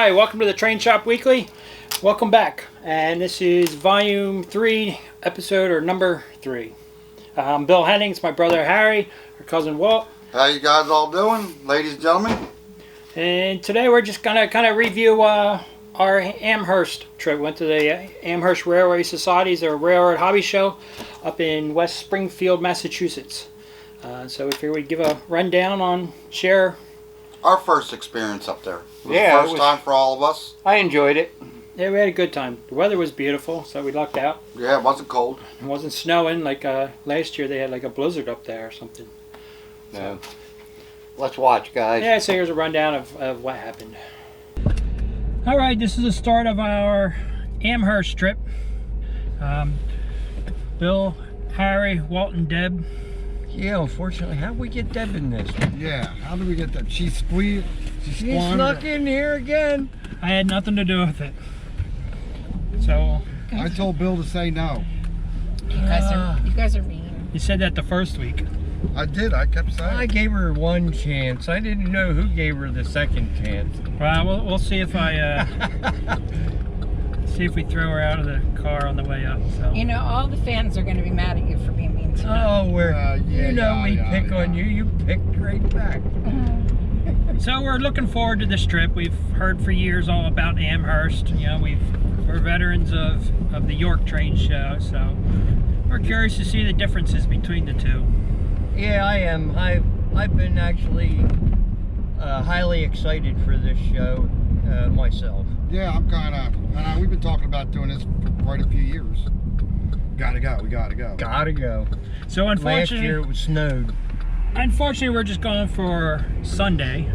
Hi, welcome to the Train Shop Weekly. Welcome back. And this is Volume 3, episode or number 3. I'm Bill Hennings, my brother Harry, our cousin Walt. How you guys all doing, ladies and gentlemen? And today we're just gonna kind of review our Amherst trip. We went to the Amherst Railway Society's or Railroad Hobby Show up in West Springfield, Massachusetts. So we figured we'd give a rundown on share our first experience up there. It was Yeah, the first time for all of us. I enjoyed it. Yeah, we had a good time. The weather was beautiful, so we lucked out. Yeah, it wasn't cold. It wasn't snowing like last year. They had like a blizzard up there or something. So, let's watch, guys. Yeah, so here's a rundown of what happened. All right, this is the start of our Amherst trip. Bill, Harry, Walt, and Deb. Yeah, unfortunately, how did we get Deb in this? Yeah, how did we get that? She squeezed. She snuck in here again. I had nothing to do with it. So I told Bill to say no. You guys are mean. you said that the first week. I did. I kept saying. I gave her one chance. I didn't know who gave her the second chance. Well, we'll see if I see if we throw her out of the car on the way up. So. You know, all the fans are going to be mad at you for being mean to them. Oh, we yeah, pick on you. You picked right back. So we're looking forward to this trip. We've heard for years all about Amherst. You know, we're veterans of the York train show, so we're curious to see the differences between the two. Yeah, I am. I've been actually highly excited for this show myself. Yeah, I'm kind of. And we've been talking about doing this for quite a few years. Gotta go. We gotta go. Gotta go. So Last year it was snowed. Unfortunately, we're just going for Sunday.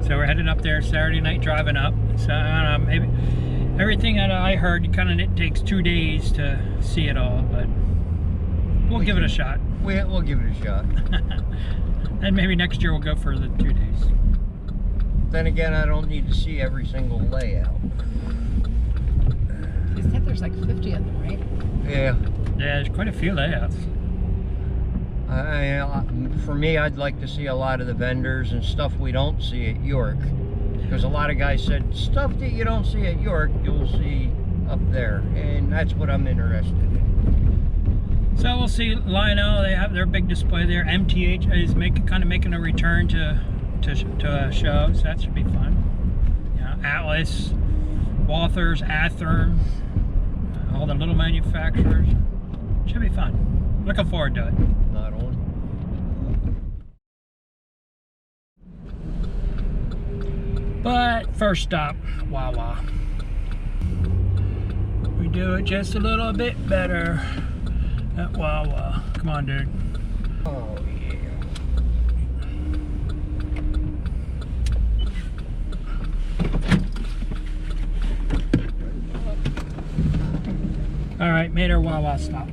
So we're heading up there Saturday night, driving up. So I don't know, maybe everything that I heard, it takes 2 days to see it all, but we'll give it a shot. We'll give it a shot. And maybe next year we'll go for the 2 days. Then again, I don't need to see every single layout. You said there's like 50 of them, right? Yeah. Yeah, there's quite a few layouts. For me, I'd like to see a lot of the vendors and stuff we don't see at York. Because a lot of guys said, stuff that you don't see at York, you'll see up there. And that's what I'm interested in. So we'll see Lionel, they have their big display there. MTH is kind of making a return to a show, so that should be fun. You know, Atlas, Walthers, Athearn, all the little manufacturers. Should be fun. Looking forward to it. Not only. But first stop, Wawa. We do it just a little bit better at Wawa. Come on, dude. Oh, yeah. All right, made our Wawa stop.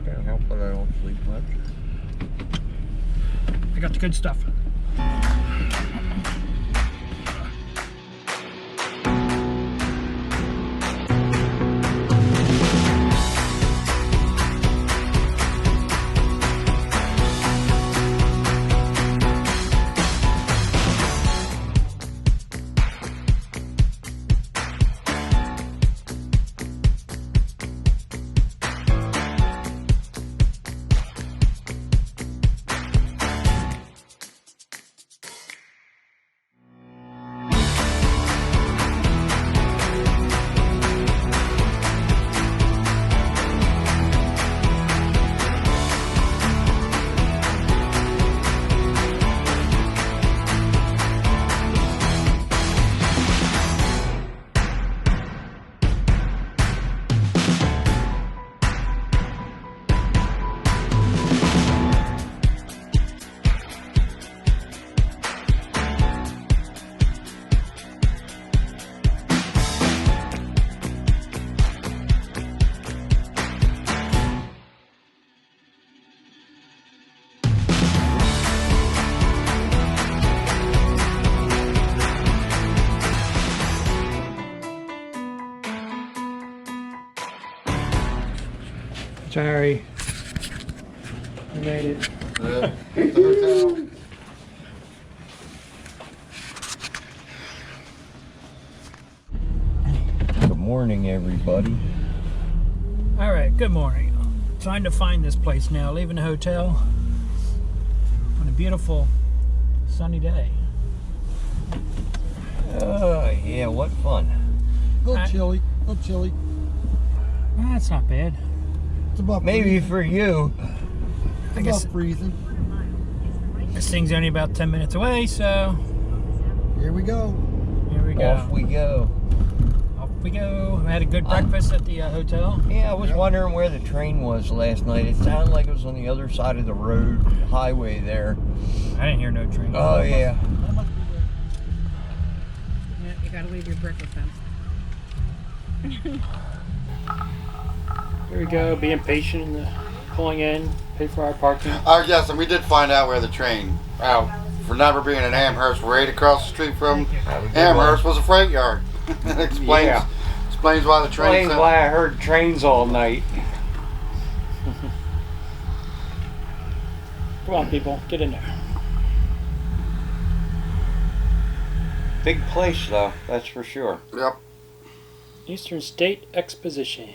Can't help it, I don't sleep much. I got the good stuff. Sorry. I made it. The hotel. morning, everybody. All right, good morning. Trying to find this place now. Leaving the hotel on a beautiful sunny day. Oh, yeah, what fun. A little chilly. A little chilly. That's not bad. It's about Maybe freezing. for you. It's I guess about freezing. this thing's only about 10 minutes away, so Here we go. here we go. Off we go. Off we go. I had a good breakfast at the hotel. Yeah, I was Yep. wondering where the train was last night. It sounded like it was on the other side of the road, highway there. I didn't hear no train. Oh, yeah. Yeah, you gotta leave your brick with them. Here we go, being patient in the pulling in, pay for our parking. Yes, and we did find out where the train out for never being in Amherst, right across the street from Amherst was a freight yard. It explains Yeah. explains why the train. Explains why I heard trains all night. Come on, people, get in there. Big place, though, that's for sure. Yep. Eastern State Exposition.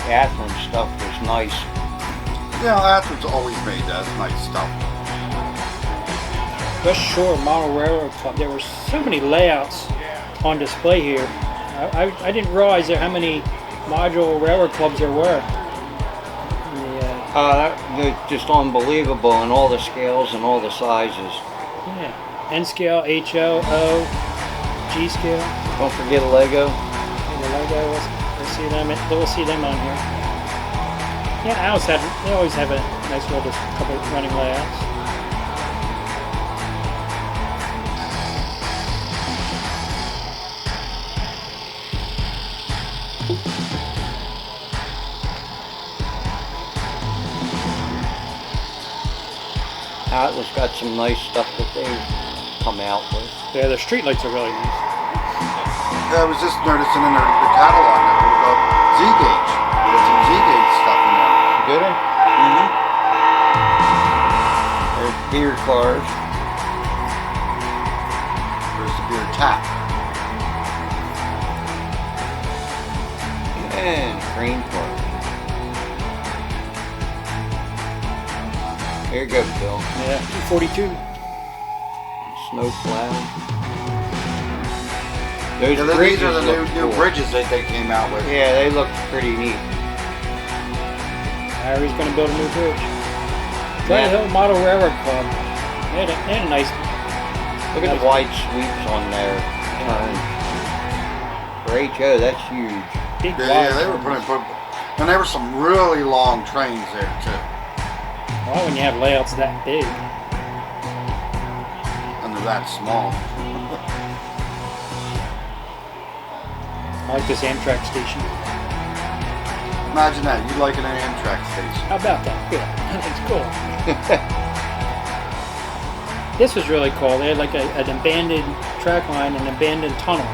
Catherine stuff was nice. Yeah, Athens always made that nice stuff. West Shore Model Railroad Club. There were so many layouts on display here. I didn't realize how many module railroad clubs there were. They're just unbelievable, and all the scales and all the sizes. Yeah, N scale, HO, O, G scale. Don't forget Lego. And the logo. We'll see them. We'll see them on here. Yeah, they always have a nice little couple of running layouts. Atlas got some nice stuff that they've come out with. Yeah, the street lights are really nice. Yeah, I was just noticing in the catalog that we got Z-gauge. There's some Z-gauge stuff in there. Did it? Mm-hmm. There's beer cars. There's the beer tap. And train cars. There you go, Bill. Yeah, 42. Snow plow. Those Yeah, these bridges are the look new cool. bridges that they came out with. Yeah, they look pretty neat. Harry's going to build a new bridge. Dry Hill Model Railroad Club. They had a nice. Look at the wide sweeps on their turn. For HO, that's huge. Big Yeah, they wide were turns. and there were some really long trains there too. Well, when you have layouts that big. And they're that small. I like this Amtrak station. Imagine that, you'd like an Amtrak station. How about that? Yeah, that's cool. This was really cool. They had like an abandoned track line and an abandoned tunnel.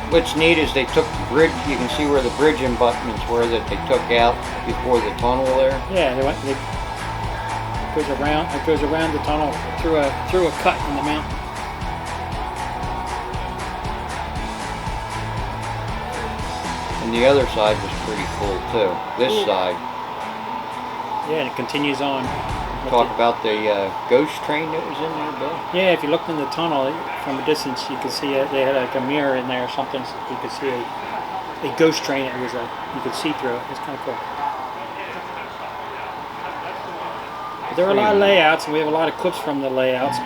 What's neat is they took the bridge, you can see where the bridge abutments were that they took out before the tunnel there. Yeah, it goes around the tunnel through a cut in the mountain. And the other side was pretty cool too. This side. Yeah, and it continues on. Talk about the ghost train that was in there, Bill. Yeah, if you looked in the tunnel from a distance, you could see it. They had like a mirror in there or something. So you could see a ghost train. It was you could see through it. It's kind of cool. But there are a lot of layouts, and we have a lot of clips from the layouts.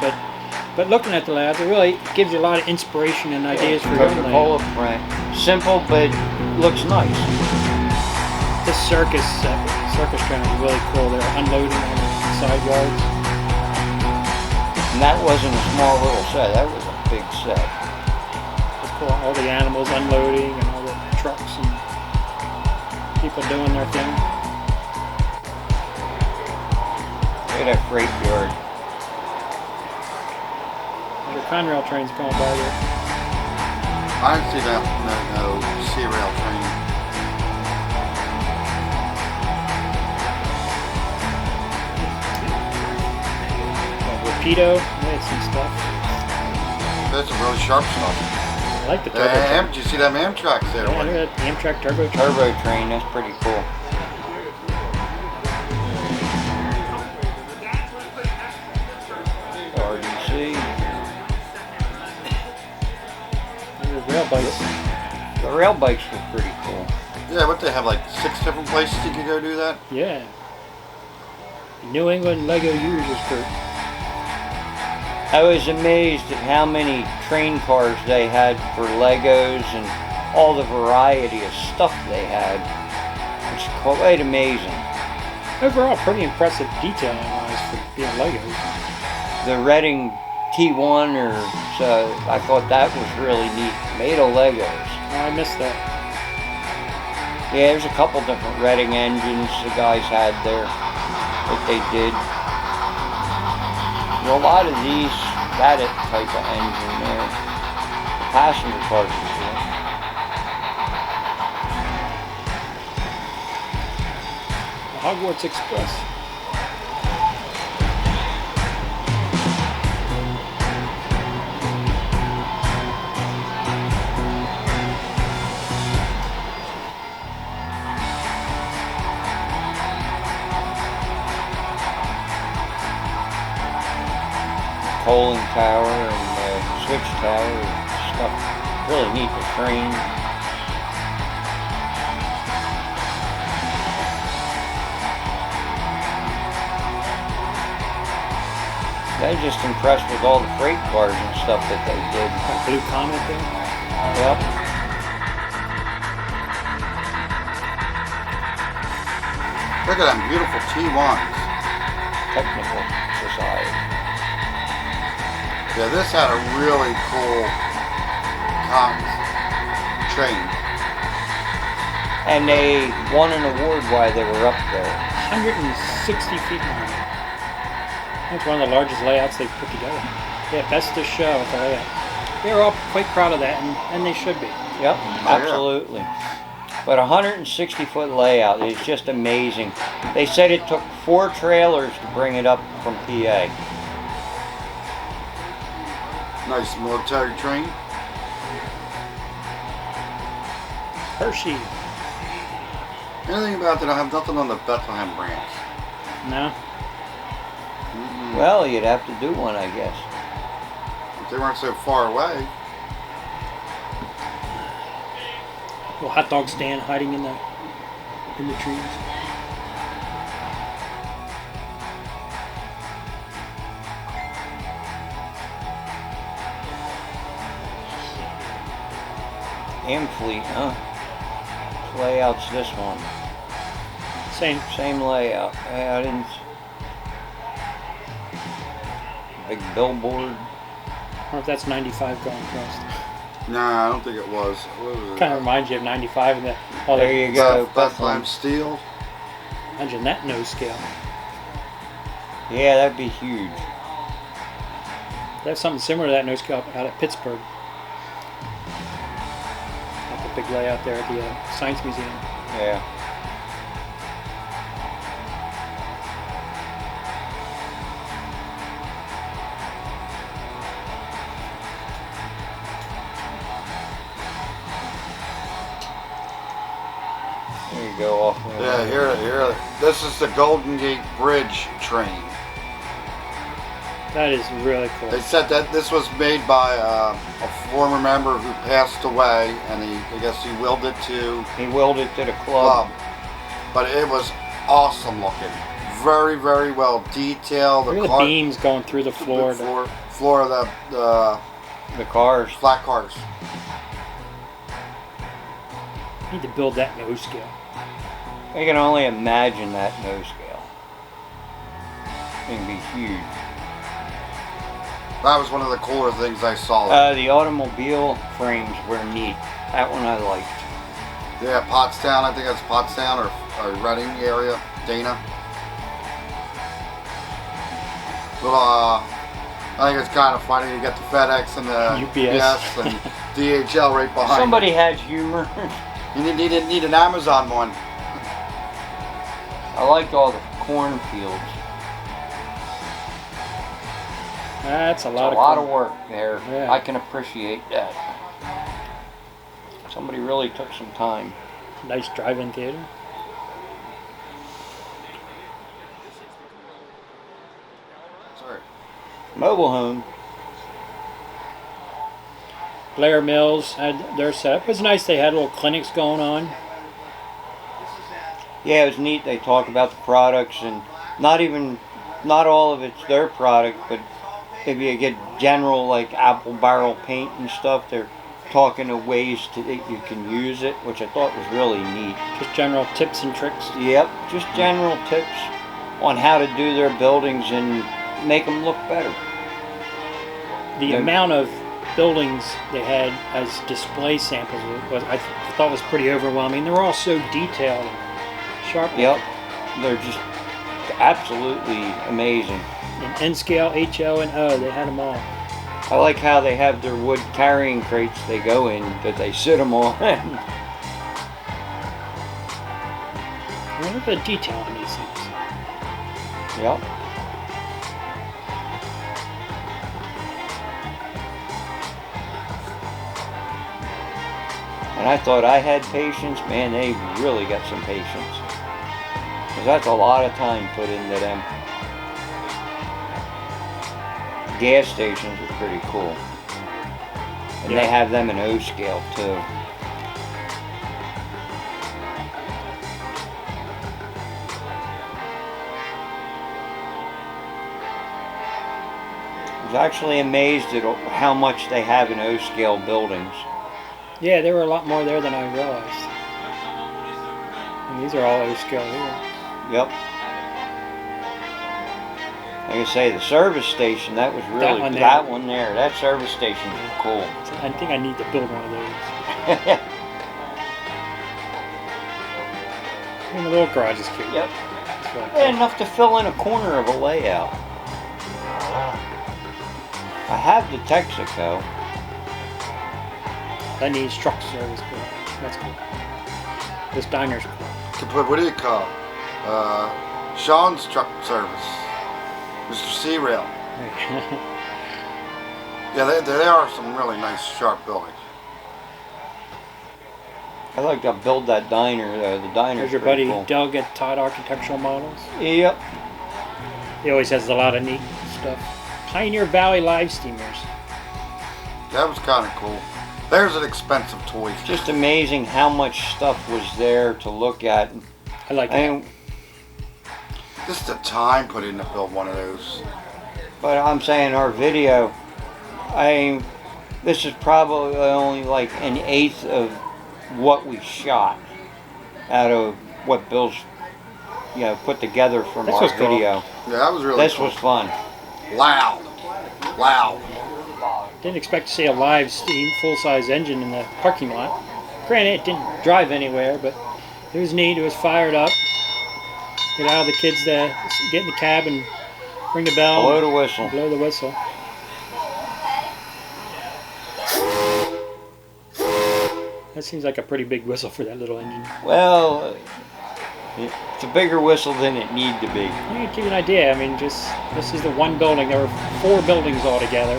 But looking at the layouts, it really gives you a lot of inspiration and ideas for your own layout. Coca-Cola print. Simple, but looks nice. This circus train is really cool. They're unloading on the side yards. And that wasn't a small little set. That was a big set. It's cool. All the animals unloading and all the trucks and people doing their thing. Look at that freight yard. The Conrail train's going by there. I didn't see that no C-rail train. torpedo. They had some stuff. That's some really sharp stuff. I like the turbo train. Did you see them Amtrak there? Yeah, look at that Amtrak turbo train. Turbo train, that's pretty cool. RDC. The rail bikes. The rail bikes were pretty cool. Yeah, what they have, like 6 different places you can go do that? Yeah. New England Lego users for. I was amazed at how many train cars they had for Legos and all the variety of stuff they had. It's quite amazing. Overall, pretty impressive detailing wise for being Legos. The Reading T1, I thought that was really neat. Made of Legos. Oh, I missed that. Yeah, there's a couple different Reading engines the guys had there that they did. A lot of these, that type of engine there. The passenger cars are cool. The Hogwarts Express. Polling tower and switch tower and stuff. Really neat, the train. I was just impressed with all the freight cars and stuff that they did. That Blue Comet there. Yep. Look at them beautiful T1s. Technical Society. Yeah, this had a really cool train. And they won an award while they were up there. 160 feet long. That's one of the largest layouts they've put together. Yeah, best of show at the layout. They're all quite proud of that, and they should be. Yep, absolutely. But 160 foot layout is just amazing. They said it took 4 trailers to bring it up from PA. Nice military train. Hershey. Anything about that? I have nothing on the Bethlehem branch. No? Well, you'd have to do one, I guess. If they weren't so far away. Little hot dog stand hiding in the trees. Fleet, huh? This layout's this one. Same layout. Yeah, I didn't. Big billboard. I don't know if that's 95 going across. Nah, I don't think it was. What was it? Kind of reminds you of 95 and there you go. Bethlehem Steel. Imagine that nose scale. Yeah, that'd be huge. They have something similar to that nose scale out at Pittsburgh. Like the big layout there at the Science Museum. Yeah. There you go, off. Yeah, here. This is the Golden Gate Bridge train. That is really cool. They said that this was made by a former member who passed away, and I guess he willed it to. He willed it to the club. But it was awesome looking. Very, very well detailed. Look at the beams going through the floor. The floor of the cars. Flat cars. Need to build that nose scale. I can only imagine that nose scale. It'd be huge. That was one of the cooler things I saw. The automobile frames were neat. That one I liked. Yeah, Pottstown. I think that's Pottstown or Reading area, Dana. Well, I think it's kind of funny. You got the FedEx and the UPS and DHL right behind. Somebody has humor. You need an Amazon one. I liked all the cornfields. That's a It's lot a of lot fun. of work there. Yeah. I can appreciate that. Somebody really took some time. Nice drive-in theater. Sorry. Mobile home. Blair Mills had their setup. It was nice. They had little clinics going on. Yeah, it was neat. They talk about the products and not all of it's their product, but if you get general like apple barrel paint and stuff, they're talking of ways that you can use it, which I thought was really neat. Just general tips and tricks. Yep, just general tips on how to do their buildings and make them look better. The Yeah. amount of buildings they had as display samples I thought was pretty overwhelming. They were all so detailed and sharp. Yep, they're just absolutely amazing. In N scale, HO, and O, they had them all. I like how they have their wood carrying crates they go in that they sit them on. I wonder the detail on these things. Yep. And I thought I had patience. Man, they really got some patience. Because that's a lot of time put into them. Gas stations are pretty cool. And Yeah. they have them in O scale too. I was actually amazed at how much they have in O scale buildings. Yeah, there were a lot more there than I realized. And these are all O scale here. Yep. Like I say, the service station, that was really, one there. that one there, that service station was cool. So I think I need to build one of those. And the little garage is cute. Yep. It's really They had cool. enough to fill in a corner of a layout. I have the Texaco. That needs truck service garage. That's cool. This diner's cool. To put, what do you call it? Sean's truck service. Mr. C-Rail. Yeah, they are some really nice, sharp buildings. I like to build that diner though. The diner's There's your pretty buddy cool. Doug at Todd Architectural Models. Yep. He always has a lot of neat stuff. Pioneer Valley Live Steamers. That was kind of cool. There's an expensive toy. Just amazing how much stuff was there to look at. I like that. And, Just the time put in to build one of those. but I'm saying our video, this is probably only like an eighth of what we shot out of what Bill's, put together from This our was cool. video. Yeah, that was really This cool. was fun. Loud. Loud. Didn't expect to see a live steam full-size engine in the parking lot. Granted, it didn't drive anywhere, but it was neat. It was fired up. It allowed the kids to get in the cab and ring the bell. Blow the whistle. Blow the whistle. That seems like a pretty big whistle for that little engine. Well, it's a bigger whistle than it need to be. Yeah, to give you an idea, I mean, this is the one building. There were 4 buildings altogether.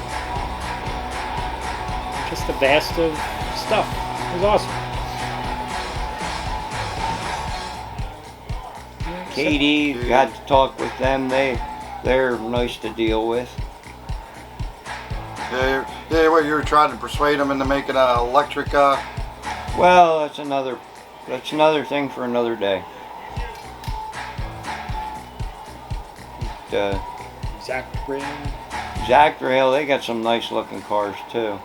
Just a vast of stuff. It was awesome. KD, got to talk with them. They're nice to deal with. Yeah, what, you were trying to persuade them into making an electric, Well, that's another thing for another day. Zach Rail. Zach Rail, they got some nice looking cars too.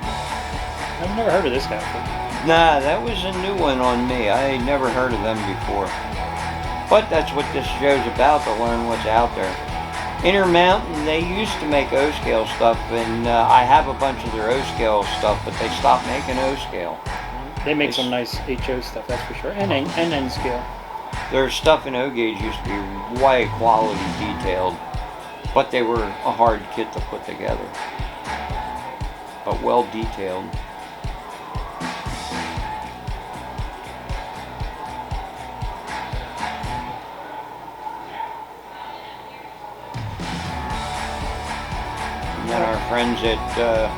I've never heard of this guy before. Nah, that was a new one on me. I had never heard of them before. But that's what this show's about, to learn what's out there. Intermountain, they used to make O-scale stuff, and I have a bunch of their O-scale stuff, but they stopped making O-scale. They make some nice HO stuff, that's for sure, and N scale. Their stuff in O-gauge used to be way quality detailed, but they were a hard kit to put together. But well detailed. friends at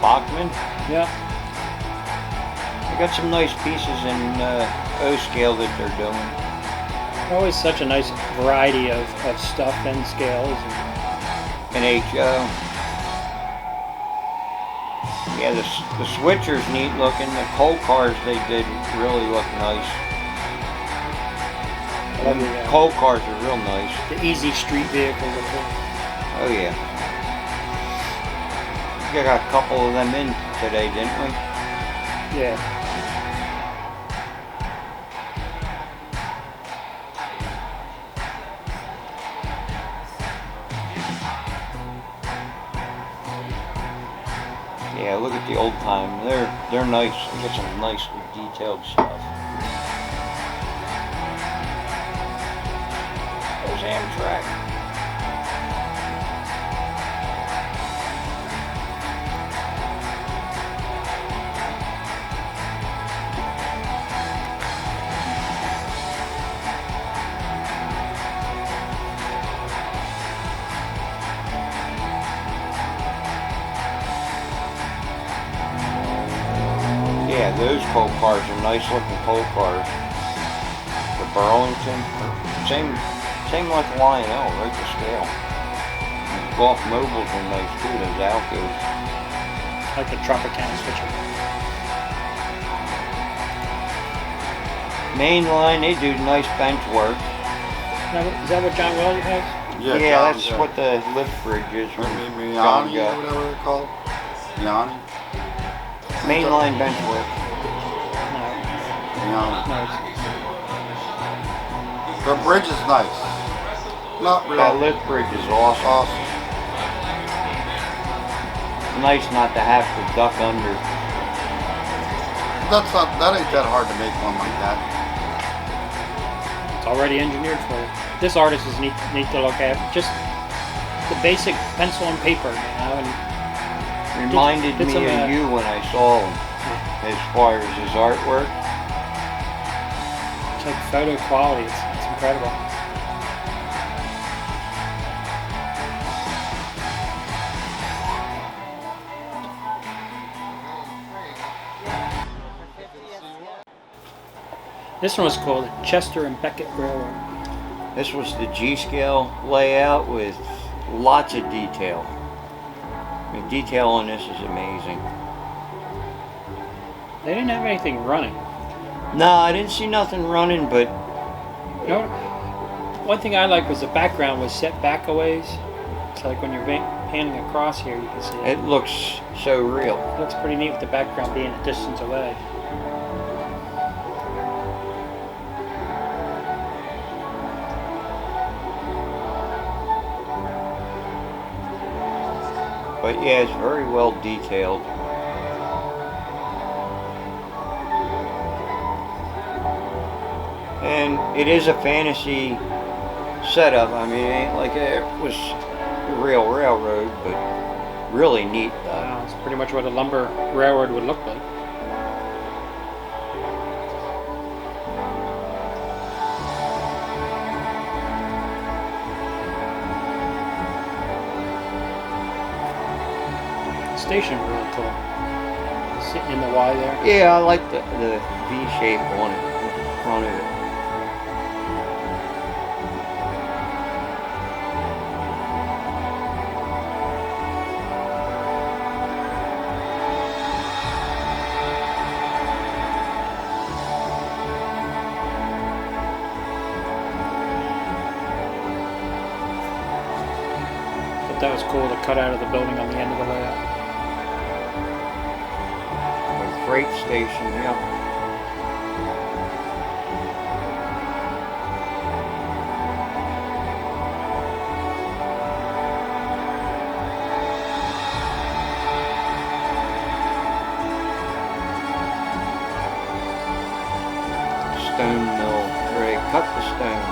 Bachman. Yeah. They got some nice pieces in O scale that they're doing. Always such a nice variety of stuff and scales. And HO. Yeah, the switcher's neat looking. The coal cars they did really look nice. And the coal cars are real nice. The easy street vehicles. Oh yeah. We got a couple of them in today, didn't we? Yeah. Yeah, look at the old time. They're nice. They got some nicely detailed stuff. There's Amtrak. Yeah, those coal cars are nice looking coal cars. The Burlington, same like Lionel, right to scale. Golf mobiles are nice too, those Alcos. Like the Tropicana switcher. Mainline, they do nice bench work. Is that what John Wells has? Yeah, that's what the lift bridge is. Miani or whatever they're called. Miani. Mainline bench work. Miani. The bridge is nice. Not really. That lift bridge is awesome. Nice not to have to duck under. That ain't that hard to make one like that. It's already engineered for it. This artist is neat to look at. Just the basic pencil and paper, you know. And reminded me of you when I saw him, as far as his artwork. It's like photo quality. It's incredible. This one was called the Chester and Beckett Railroad. This was the G-scale layout with lots of detail. The detail on this is amazing. They didn't have anything running. No, I didn't see nothing running, but... You know, one thing I liked was the background was set back a ways. So like when you're panning across here, you can see it. It looks so real. It looks pretty neat with the background being a distance away. But yeah, it's very well detailed. And it is a fantasy setup. I mean, it ain't like it was a real railroad, but really neat. It's pretty much what a lumber railroad would look like. Station really cool. Sitting in the Y there. Yeah, I like the V shape on it, in front of it. But that was cool to cut out of the building on the end of the layout. Freight station, yeah. Stone mill, where they cut the stone.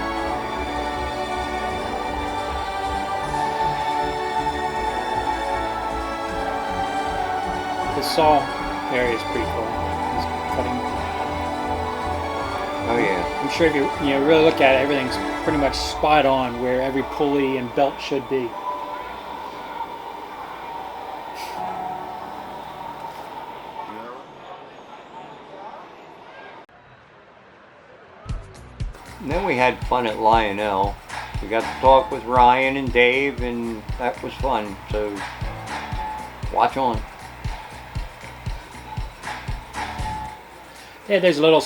The saw area is pretty cool. It's cutting. Oh yeah. I'm sure if you really look at it, everything's pretty much spot on where every pulley and belt should be. And then we had fun at Lionel. We got to talk with Ryan and Dave, and that was fun. So watch on. Yeah, there's little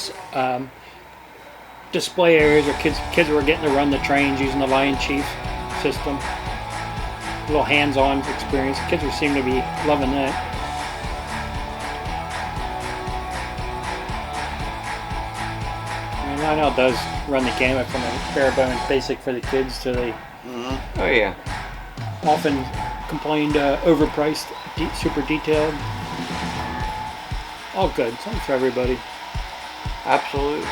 display areas where kids were getting to run the trains using the Lion Chief system. A little hands-on experience. Kids seem to be loving that. I mean, Lionel does run the gamut from the bare bones basic for the kids to the Oh yeah. often complained overpriced, super detailed. All good. Something for everybody. Absolutely.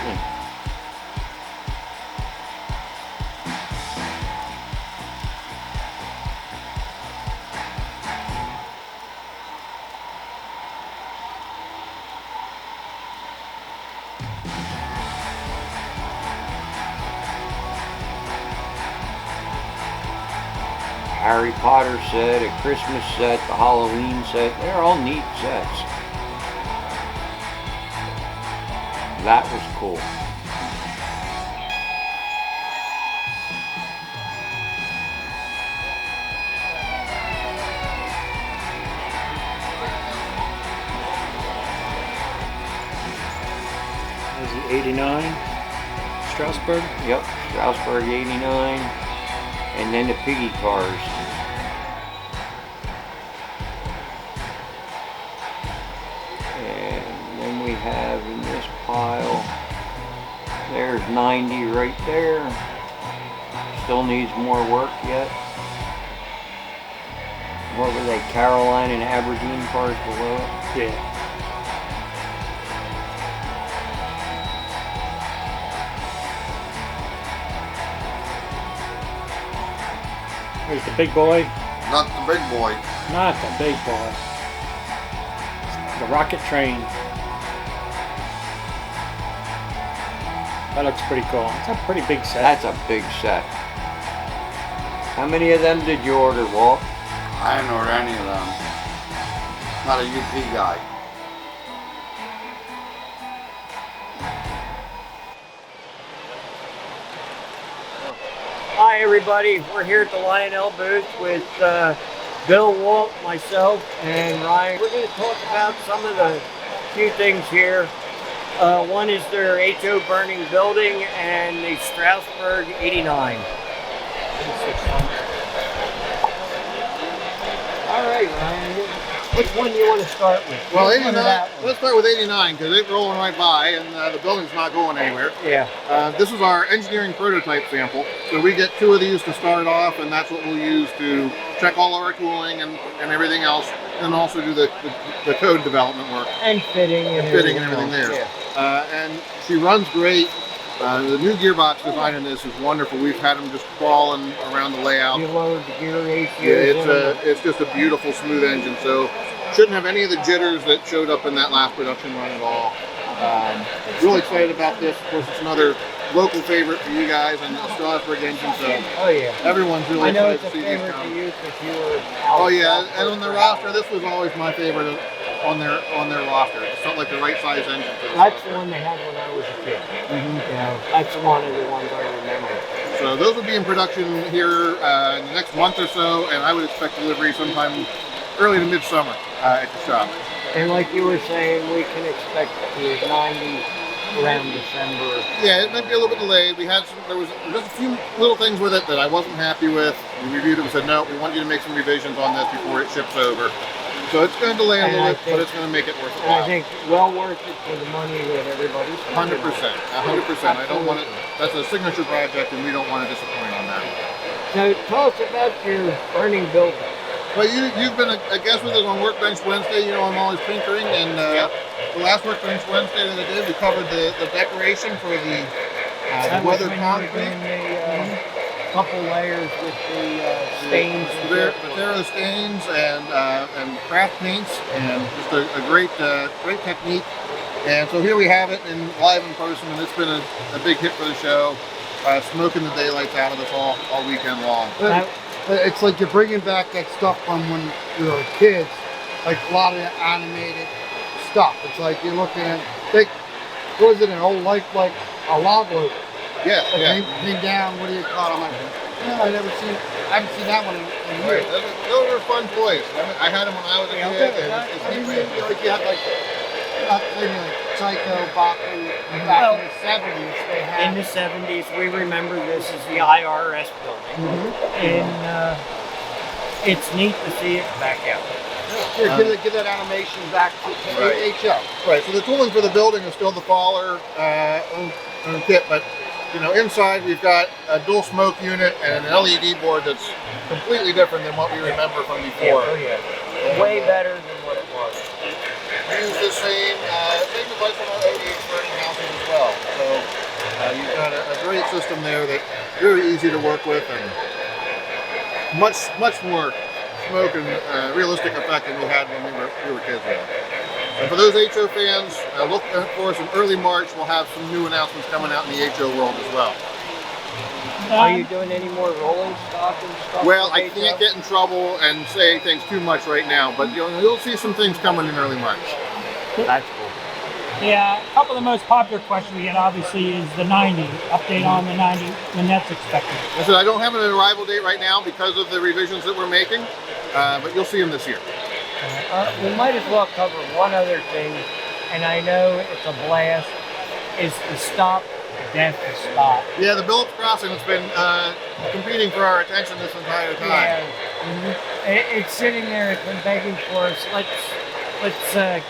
Harry Potter set, a Christmas set, the Halloween set, they're all neat sets. That was cool. Was he 89? Strasbourg? Yep, Strasbourg 89. And then the piggy cars. And then we have in this pile, there's 90 right there. Still needs more work yet. What were they, Caroline and Aberdeen cars below it? Yeah. There's the big boy. Not the big boy. Not the big boy. The rocket train. That looks pretty cool. It's a pretty big set. That's a big set. How many of them did you order, Walt? I didn't order any of them. Not a UP guy. Hi everybody, we're here at the Lionel booth with Bill, Walt, myself, and Ryan. We're going to talk about some of the few things here. One is their HO burning building and the Strasbourg 89. All right, Ryan, which one do you want to start with? Well, Which one 89. of that one? Let's start with 89 because it's rolling right by and the building's not going anywhere. Yeah. This is our engineering prototype sample. So we get 2 of these to start off, and that's what we'll use to check all our tooling and everything else, and also do the code development work. And fitting and everything there. Yeah. And she runs great. The new gearbox design in this is wonderful. We've had them just crawling around the layout. You lowered the gear ratio. Yeah, it's just a beautiful, smooth engine. So shouldn't have any of the jitters that showed up in that last production run at all. Really excited about this. Of course, it's another local favorite for you guys and the Strasbourg engine. So Oh yeah. everyone's really I know excited it's a to see these favorite come. to you because you were out. Oh yeah, and on the roster, this was always my favorite on their roster. It felt like the right size engine for this That's roster. the one they had when I was a kid. You know, that's one of the ones I remember. So those will be in production here in the next month or so, and I would expect delivery sometime early to midsummer at the shop. And like you were saying, we can expect the 90 around December. Yeah, it might be a little bit delayed. There was just a few little things with it that I wasn't happy with. We reviewed it and said, no, we want you to make some revisions on this before it ships over. So it's going to delay a And little I bit, think- but it's going to make it worth And I it. think well worth it for the money that everybody's 100%. 100%. I don't want it. That's a signature project, and we don't want to disappoint on that. So tell us about your burning building. Well, you've been a guest with us on Workbench Wednesday. You know I'm always tinkering, and the last Workbench Wednesday that I did, we covered the decoration for the That was weathered when you were concrete. doing the couple layers with the stains. Thero stains and craft paints, and just a great technique. And so here we have it live in person, and it's been a big hit for the show, smoking the daylights out of us all weekend long. It's like you're bringing back that stuff from when we were kids, like a lot of the animated stuff. It's like you're looking at, what is it, an old like a log loop. Yes, yeah. Came down. What do you call it? I'm like, no, I haven't seen that one in Right. years. Those were fun toys. I had them when I was a kid. And it's I mean, neat. like you had like, not saying like Psycho, Baku, back in the 70s. They had. In the 70s, we remember this as the IRS building. And it's neat to see it back out. Here, give that animation back to Right. HO. Right. So the tooling for the building is still the Faller own kit, but you know, inside we've got a dual smoke unit and an LED board that's completely different than what we remember from before. Way better than what it was. We use the same device on our ODH version houses as well. So you've got a great system there that's very easy to work with and much more smoke and realistic effect than we had when we were kids. And for those HO fans, look for us in early March. We'll have some new announcements coming out in the HO world as well. Are you doing any more rolling stock and stuff? Well, I can't get in trouble and say things too much right now, but you'll see some things coming in early March. That's cool. Yeah, a couple of the most popular questions we get obviously is the 90, update on the 90, when that's expected. I said I don't have an arrival date right now because of the revisions that we're making, but you'll see them this year. We might as well cover one other thing, and I know it's a blast, is the stop, death to stop. Yeah, the Billups Crossing has been competing for our attention this entire time. Yeah, it's sitting there, it's been begging for us. Let's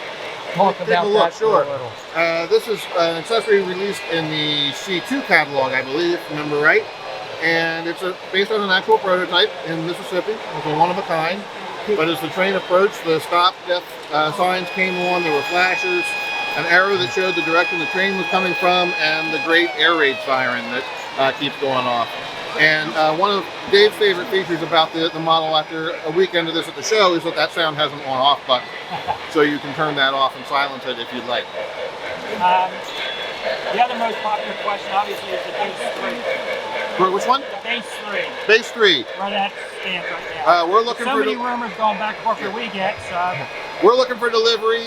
talk Take about a look, that sure. for a little. This is an accessory released in the C2 catalog, I believe, if I remember right. And it's based on an actual prototype in Mississippi. It's a one of a kind. But as the train approached, the stop death signs came on, there were flashers, an arrow that showed the direction the train was coming from, and the great air raid siren that keeps going off. And one of Dave's favorite features about the model after a weekend of this at the show is that sound has an on-off button. So you can turn that off and silence it if you'd like. The other most popular question obviously is the base 3. Which one? The base 3. Base 3. Where that stands right now. We're looking so for many rumors going back and forth that we get, so... We're looking for delivery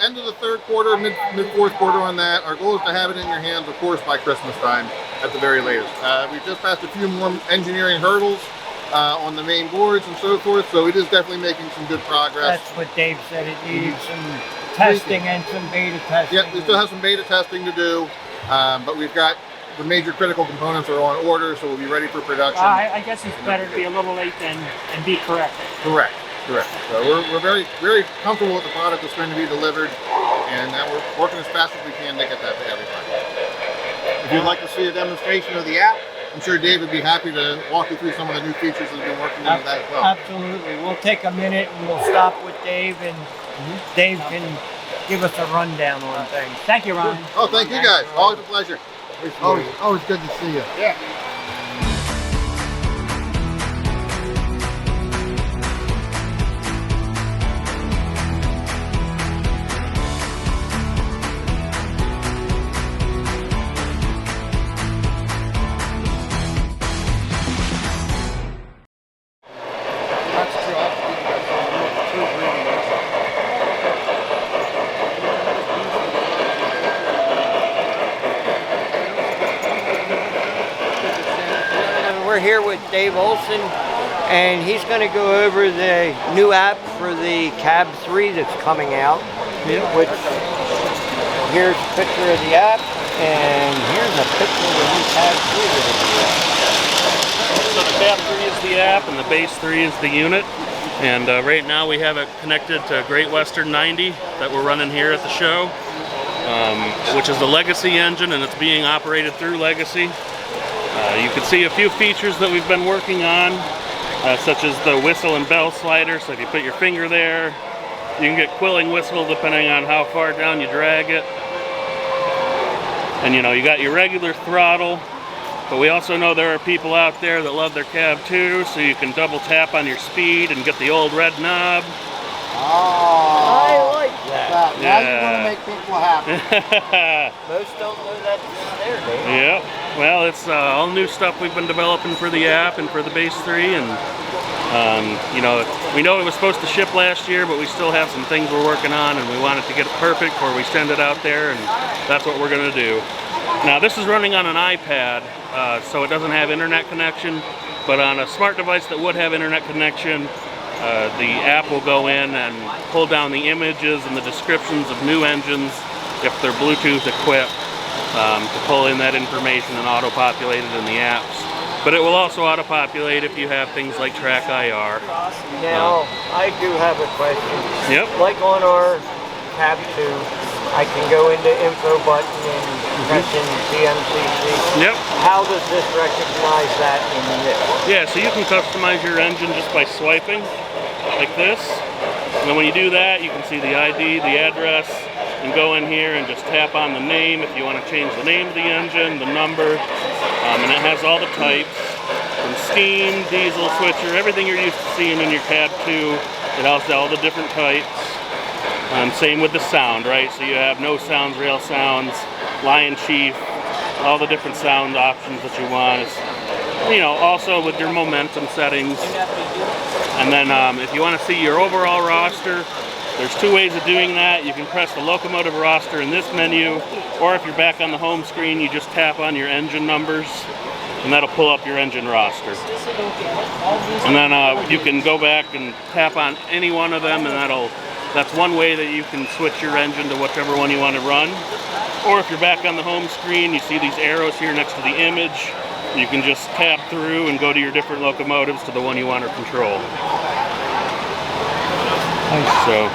end of the third quarter, mid fourth quarter on that. Our goal is to have it in your hands, of course, by Christmas time at the very latest. We've just passed a few more engineering hurdles on the main boards and so forth, so it is definitely making some good progress. That's what Dave said, it needs some testing and some beta testing. Yeah, we still have some beta testing to do, but we've got the major critical components are on order, so we'll be ready for production. I guess it's better to be a little late than and be correct. Correct. So we're very, very comfortable with the product that's going to be delivered, and we're working as fast as we can to get that to everybody. If you'd like to see a demonstration of the app, I'm sure Dave would be happy to walk you through some of the new features that have been working into that as well. Absolutely. We'll take a minute and we'll stop with Dave, and Dave can give us a rundown on things. Thank you, Ron. Oh, thank you guys. Always a pleasure. Always good to see you. Yeah. We're here with Dave Olson, and he's going to go over the new app for the Cab 3 that's coming out. Which, here's a picture of the app, and here's a picture of the new Cab 3 that'll be out. So the Cab 3 is the app, and the Base 3 is the unit. And right now we have it connected to Great Western 90 that we're running here at the show, which is the Legacy engine, and it's being operated through Legacy. You can see a few features that we've been working on, such as the whistle and bell slider. So if you put your finger there, you can get quilling whistle depending on how far down you drag it. And you know, you got your regular throttle, but we also know there are people out there that love their cab too, so you can double tap on your speed and get the old red knob. Oh, I like that. now you want to make people happy. Most don't know that's there, Dave. Yeah, well, it's all new stuff we've been developing for the app and for the Base 3, and You know, we know it was supposed to ship last year, but we still have some things we're working on, and we wanted to get it perfect before we send it out there, and that's what we're going to do. Now this is running on an iPad, so it doesn't have internet connection, but on a smart device that would have internet connection, the app will go in and pull down the images and the descriptions of new engines if they're Bluetooth equipped, to pull in that information and auto-populate it in the apps. But it will also auto-populate if you have things like Track IR. Now, I do have a question. Yep. Like on our tab 2, I can go into info button and press in GMCC. Yep. How does this recognize that in this? Yeah, so you can customize your engine just by swiping, like this. And then when you do that, you can see the ID, the address, and go in here and just tap on the name if you want to change the name of the engine, the number, and it has all the types, from steam, diesel, switcher, everything you're used to seeing in your cab 2. It has all the different types. Same with the sound, right? So you have no sounds, rail sounds, Lion Chief, all the different sound options that you want. It's, you know, also with your momentum settings. And then if you want to see your overall roster, there's 2 ways of doing that. You can press the locomotive roster in this menu, or if you're back on the home screen, you just tap on your engine numbers, and that'll pull up your engine roster. And then you can go back and tap on any one of them, and that's one way that you can switch your engine to whichever one you want to run. Or if you're back on the home screen, you see these arrows here next to the image. You can just tap through and go to your different locomotives to the one you want to control. So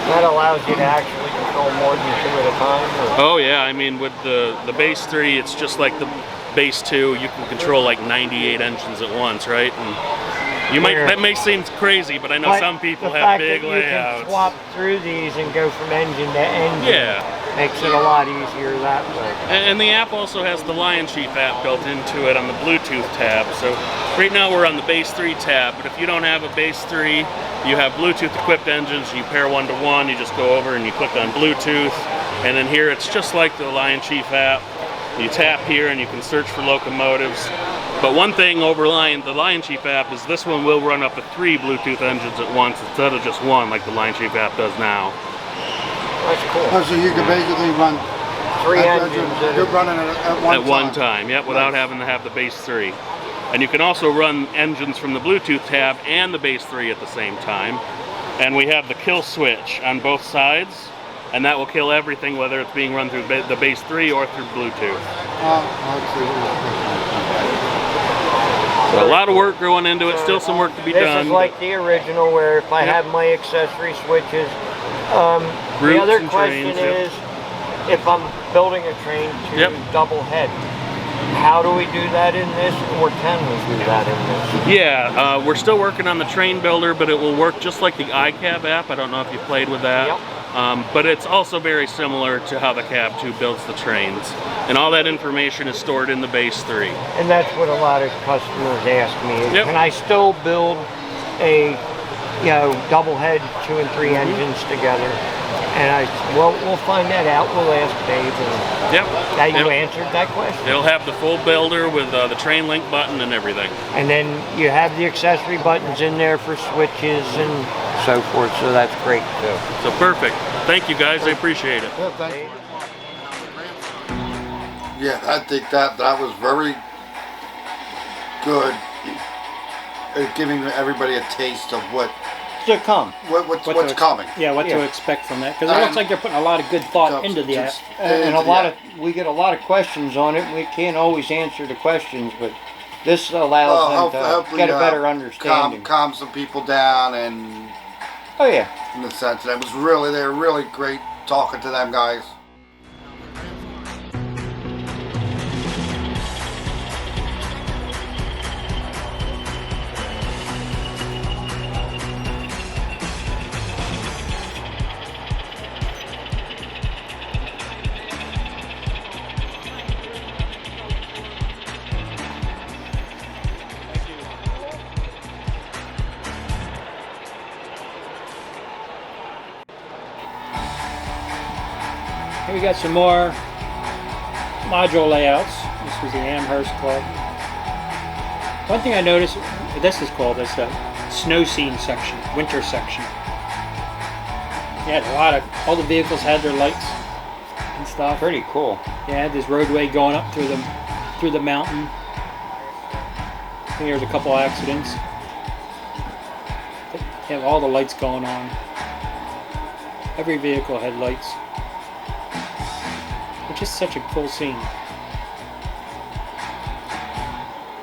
That allows you to actually control more than 2 at a time? Or? Oh yeah, I mean with the base 3, it's just like the base 2. You can control like 98 engines at once, right? And you might, that may seem crazy, but I know some people have big layouts. You can swap through these and go from engine to engine. Yeah. Makes it a lot easier that way. And the app also has the Lion Chief app built into it on the Bluetooth tab. So right now we're on the base 3 tab, but if you don't have a base 3, you have Bluetooth equipped engines, you pair 1 to 1, you just go over and you click on Bluetooth, and then here it's just like the Lion Chief app. You tap here and you can search for locomotives. But one thing over the Lion Chief app is this one will run up to 3 Bluetooth engines at once instead of just 1 like the Lion Chief app does now. That's cool. Oh, so you can basically run 3 engines. You're running it at one time, yep, without having to have the base 3. And you can also run engines from the Bluetooth tab and the base 3 at the same time. And we have the kill switch on both sides, and that will kill everything, whether it's being run through the base 3 or through Bluetooth. So a lot of work going into it, still some work to be done. This is like the original, where if I have my accessory switches. The other question is, if I'm building a train to double head, how do we do that in this, or can we do that in this? Yeah, we're still working on the train builder, but it will work just like the iCab app. I don't know if you've played with that. Yep. But it's also very similar to how the Cab 2 builds the trains. And all that information is stored in the base 3. And that's what a lot of customers ask me. Yep. Can I still build a, double head 2 and 3 engines together? And we'll find that out. We'll ask Dave. And you answered that question. It'll have the full builder with the train link button and everything. And then you have the accessory buttons in there for switches and so forth. So that's great too. So perfect. Thank you guys. I appreciate it. Yeah, thank you. Yeah, I think that was very good at giving everybody a taste of what's come. What's coming. Yeah, what to expect from that, because it looks like they're putting a lot of good thought into the app. And we get a lot of questions on it. We can't always answer the questions, but this allows them to get a better understanding. Calm some people down, and in the sense that they were really great talking to them guys. Here we got some more module layouts. This was the Amherst Club. One thing I noticed, this is called snow scene section, winter section. Yeah, a lot of, all the vehicles had their lights and stuff. Pretty cool. Yeah, this roadway going up through the mountain. I think there was a couple accidents. They have all the lights going on. Every vehicle had lights. It's just such a cool scene.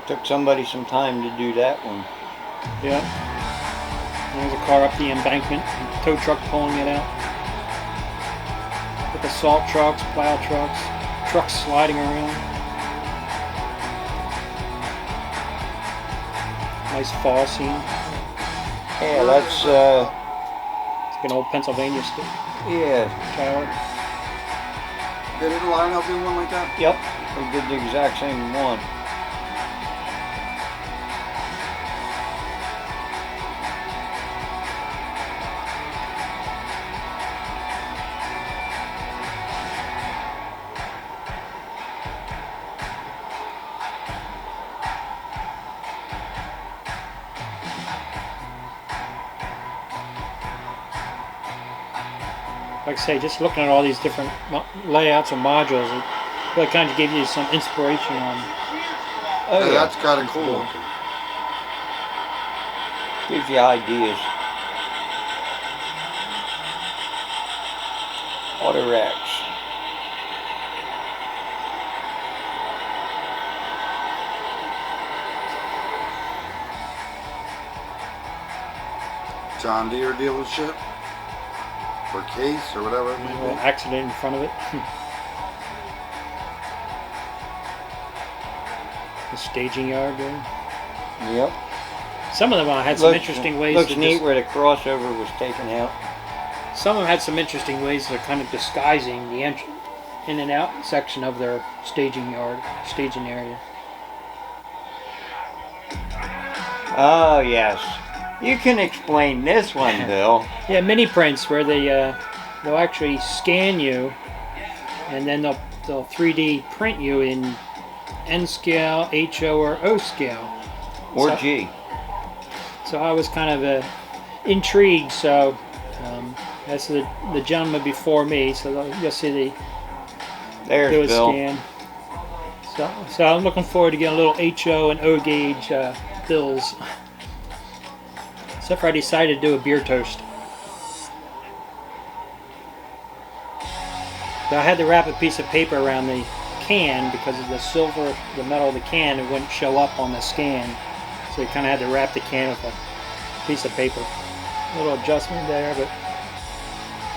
Took somebody some time to do that one. Yeah. There's a car up the embankment, a tow truck pulling it out. With the salt trucks, plow trucks, trucks sliding around. Nice fall scene. Yeah, that's It's like an old Pennsylvania yeah. tower. Did Lionel do one like that? Yep. We did the exact same one. Like I say, just looking at all these different layouts and modules, it really kind of gave you some inspiration on. Oh Yeah, yeah, that's kind of cool looking. gives you ideas. Auto racks. John Deere dealership. Or case or whatever it A may little be. accident in front of it. The staging yard there. Yep. Some of them had some interesting ways Looks to neat where the crossover was taken out. some of them had some interesting ways of kind of disguising the in and out section of their staging yard, staging area. Oh yes. You can explain this one, Bill. Yeah, mini prints where they'll actually scan you, and then they'll 3D print you in N scale, HO, or O scale. Or So- G. So I was kind of intrigued. So that's the gentleman before me. So you'll see the There's do a Bill. scan. So I'm looking forward to getting a little HO and O gauge bills. Except for I decided to do a beer toast. So I had to wrap a piece of paper around the can because of the silver, the metal of the can, it wouldn't show up on the scan. So you kind of had to wrap the can with a piece of paper. A little adjustment there, but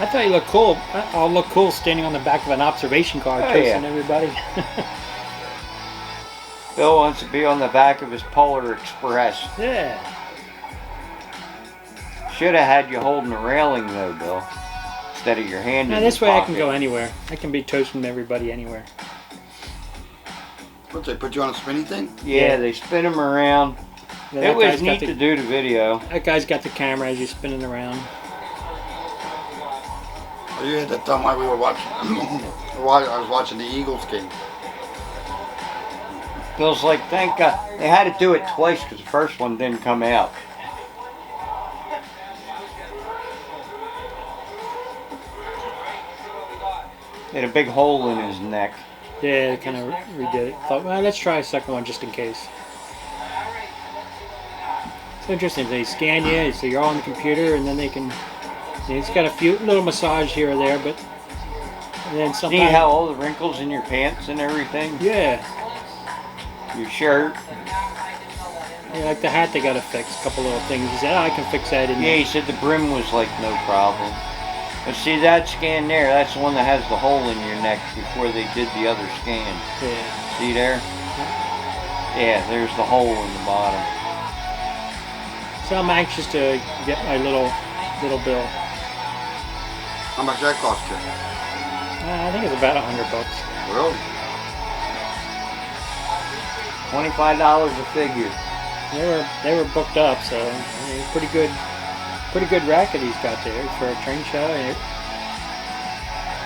I thought you looked cool. I'll look cool standing on the back of an observation car Oh, toasting yeah. everybody. Bill wants to be on the back of his Polar Express. Yeah. Should have had you holding the railing though, Bill. Instead of your hand Now in this your way I pocket. can go anywhere. I can be toasting everybody anywhere. What, they put you on a spinny thing? Yeah, they spin them around. Then It that was guy's got neat the- to do the video. That guy's got the camera as you're spinning around. Oh, you had that thumb while we were watching. I was watching the Eagles game. Bill's like, thank God. They had to do it twice because the first one didn't come out. He had a big hole in his neck. Yeah, they kind of redid it. Thought, well, let's try a second one just in case. It's interesting. They scan you, so you're on the computer, and then they can. It's got a few little massage here or there, but and then See sometimes. how all the wrinkles in your pants and everything? Yeah, Your shirt? yeah, like the hat they got to fix. A couple little things. He said, oh, I can fix that in Yeah, there. he said the brim was like no problem. But see that scan there, that's the one that has the hole in your neck before they did the other scan. Yeah. See there? Yeah, there's the hole in the bottom. So I'm anxious to get my little bill. How much that cost you? I think it's about $100. Really? $25 a figure. They were booked up, so I mean, pretty good racket he's got there for a train show. And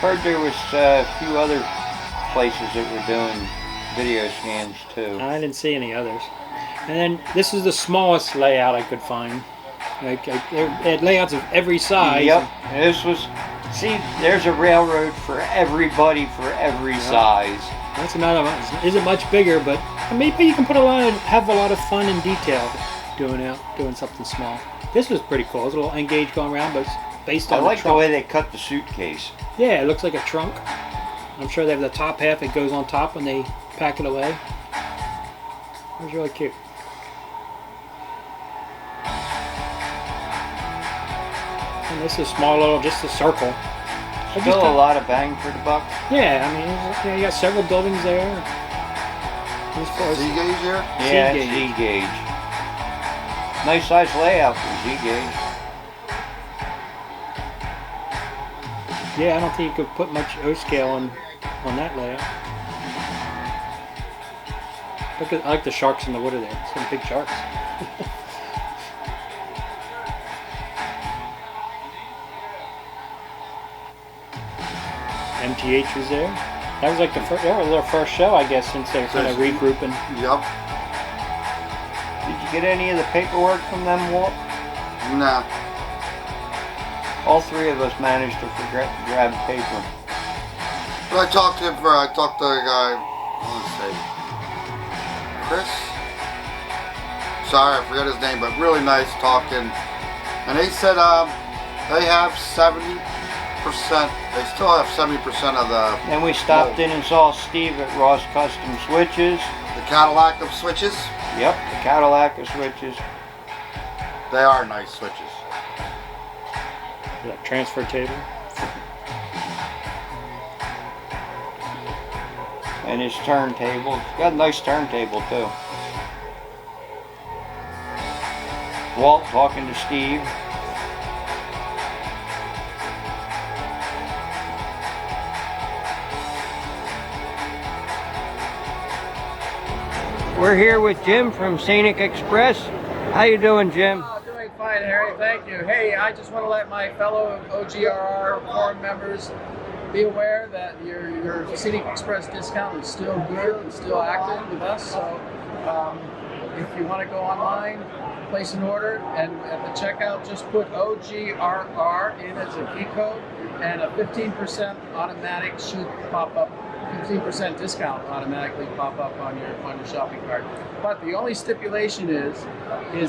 Heard there was a few other places that were doing video scans too. I didn't see any others. And then this is the smallest layout I could find. Like they had layouts of every size. Yep. And this was, see, there's a railroad for everybody for every size. That's another one. It isn't much bigger, but maybe you can put have a lot of fun and detail doing something small. This was pretty cool. There's a little N-gauge going around, but it's based on I like the the way they cut the suitcase. Yeah, it looks like a trunk. I'm sure they have the top half. It goes on top when they pack it away. It was really cute. And this is small little, just a circle. Still a lot of bang for the buck. Yeah, I mean, you got several buildings there. Z-gauge here? Yeah, Z-gauge. Nice size layout for Z-gauge. Yeah, I don't think you could put much O-scale on that layout. I like the sharks in the water there. Some big sharks. MTH was there. That was like that was their first show, I guess, since they're kind of regrouping. Yep. Did you get any of the paperwork from them, Walt? No. All three of us managed to grab paper. But I talked to the guy, let's say, Chris? Sorry, I forgot his name, but really nice talking. And they said they have 70%, they still have 70% of the... Then we stopped in and saw Steve at Ross Custom Switches. The Cadillac of switches? Yep, the Cadillac of switches. They are nice switches. That transfer table. And his turntable. He's got a nice turntable too. Walt talking to Steve. We're here with Jim from Scenic Express. How you doing, Jim? Doing fine, Harry. Thank you. Hey, I just want to let my fellow OGRR forum members be aware that your Scenic Express discount is still good and still active with us. So if you want to go online, place an order, and at the checkout, just put OGRR in as a key code, and a 15% automatic should pop up. 15% discount automatically pop up on your shopping cart. But the only stipulation is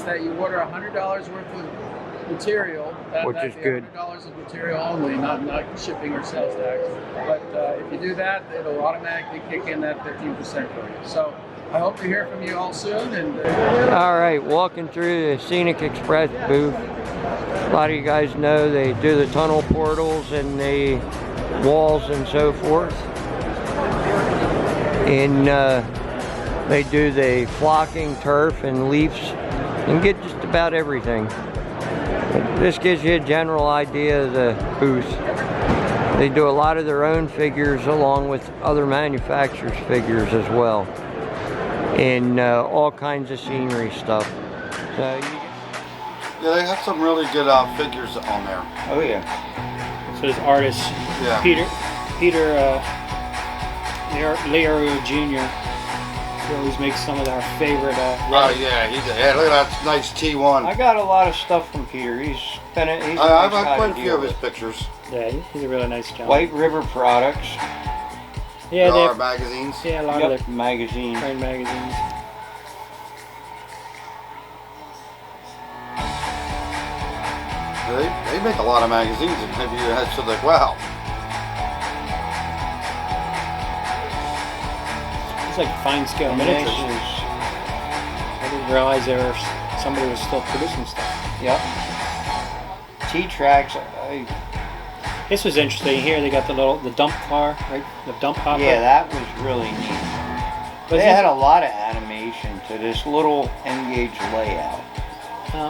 that you order $100 worth of material. Which is good. $100 of material only, not shipping or sales tax. But if you do that, it'll automatically kick in that 15% for you. So I hope to hear from you all soon. And all right, walking through the Scenic Express booth. A lot of you guys know they do the tunnel portals and the walls and so forth. And they do the flocking, turf, and leaves, and get just about everything. This gives you a general idea of the booth. They do a lot of their own figures along with other manufacturers' figures as well. And all kinds of scenery stuff. So yeah, they have some really good figures on there. Oh yeah. So there's artists. Yeah. Peter Leo Jr. He always makes some of our favorite. Oh yeah, yeah. Look at that nice T1. I got a lot of stuff from Peter. He's I've had quite a few of his pictures. Yeah, he's a really nice guy. White River Products. Yeah, there are magazines. Yeah, a lot of their magazines. train magazines. They make a lot of magazines, and maybe you had to like, wow. It's like fine scale miniatures. I didn't realize somebody was still producing stuff. Yep. T-Tracks. This was interesting. Here they got the dump car, right? The dump hopper. Yeah, that was really neat. They had a lot of animation to this little N-gauge layout.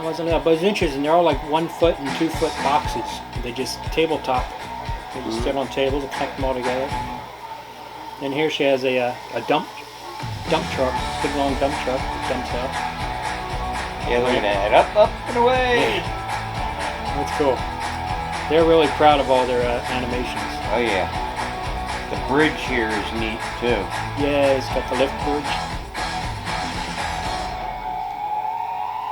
Wasn't that, but it's interesting. They're all like 1 foot and 2 foot boxes. They just tabletop. They just sit on tables and connect them all together. And here she has a dump truck, big long dump truck that dumps out. Yeah, look at that. Up and away. Yeah. That's cool. They're really proud of all their animations. Oh yeah. The bridge here is neat too. Yeah, it's got the lift bridge.